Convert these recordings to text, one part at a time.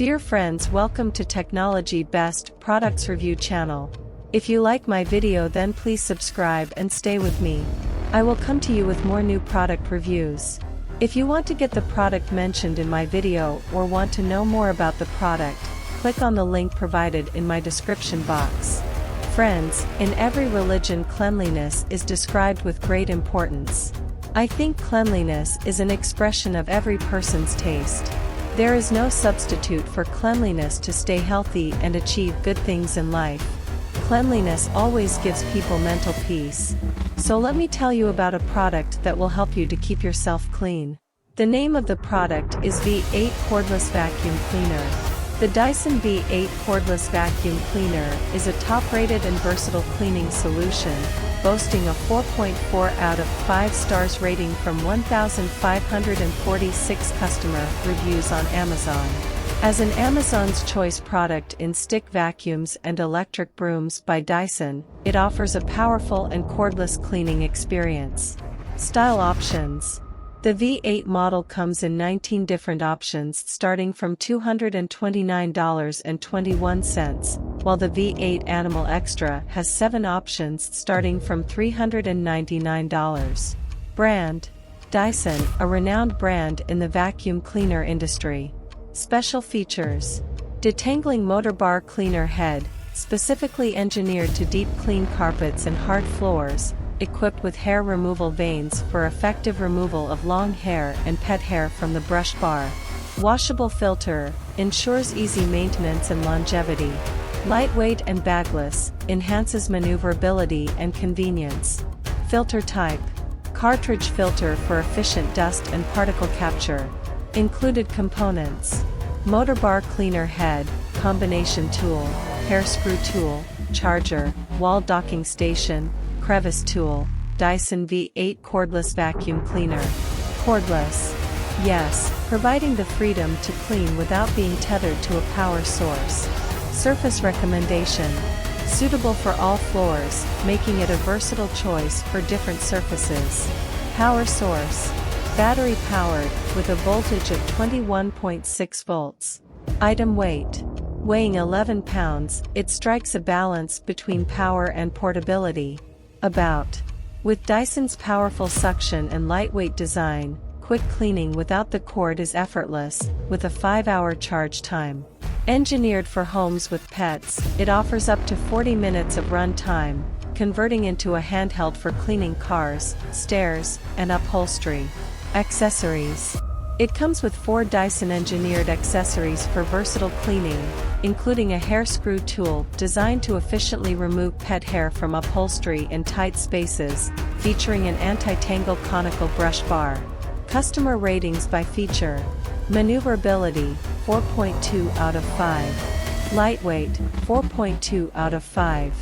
Dear friends, welcome to Technology Best Products Review channel. If you like my video, then please subscribe and stay with me. I will come to you with more new product reviews. If you want to get the product mentioned in my video or want to know more about the product, click on the link provided in my description box. Friends, in every religion cleanliness is described with great importance. I think cleanliness is an expression of every person's taste. There is no substitute for cleanliness to stay healthy and achieve good things in life. Cleanliness always gives people mental peace. So let me tell you about a product that will help you to keep yourself clean. The name of the product is V8 Cordless Vacuum Cleaner. The Dyson V8 Cordless Vacuum Cleaner is a top-rated and versatile cleaning solution, boasting a 4.4 out of 5 stars rating from 1,546 customer reviews on Amazon. As an Amazon's choice product in stick vacuums and electric brooms by Dyson, it offers a powerful and cordless cleaning experience. Style options. The V8 model comes in 19 different options starting from $229.21, while the V8 Animal Extra has 7 options starting from $399. Brand: Dyson, a renowned brand in the vacuum cleaner industry. Special features: De-tangling Motorbar cleaner head, specifically engineered to deep clean carpets and hard floors, equipped with hair removal vanes for effective removal of long hair and pet hair from the brush bar. Washable filter, ensures easy maintenance and longevity. Lightweight and bagless, enhances maneuverability and convenience. Filter type: cartridge filter for efficient dust and particle capture. Included components: motorbar cleaner head, combination tool, hair screw tool, charger, wall docking station, Crevice tool. Dyson V8 Cordless Vacuum Cleaner. Cordless. Yes, providing the freedom to clean without being tethered to a power source. Surface recommendation: suitable for all floors, making it a versatile choice for different surfaces. Power source: battery powered, with a voltage of 21.6 volts. Item weight: weighing 11 pounds, it strikes a balance between power and portability. About: with Dyson's powerful suction and lightweight design, quick cleaning without the cord is effortless, with a 5-hour charge time. Engineered for homes with pets, it offers up to 40 minutes of run time, converting into a handheld for cleaning cars, stairs, and upholstery. Accessories: it comes with 4 Dyson engineered accessories for versatile cleaning, including a hair screw tool designed to efficiently remove pet hair from upholstery in tight spaces, featuring an anti-tangle conical brush bar. Customer ratings by feature: maneuverability, 4.2 out of 5. Lightweight, 4.2 out of 5.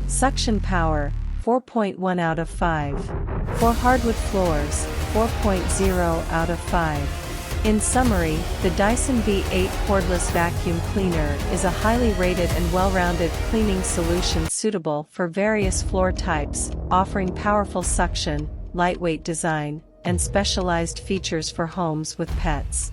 Suction power, 4.1 out of 5. For hardwood floors, 4.0 out of 5. In summary, the Dyson V8 Cordless Vacuum Cleaner is a highly rated and well-rounded cleaning solution suitable for various floor types, offering powerful suction, lightweight design, and specialized features for homes with pets.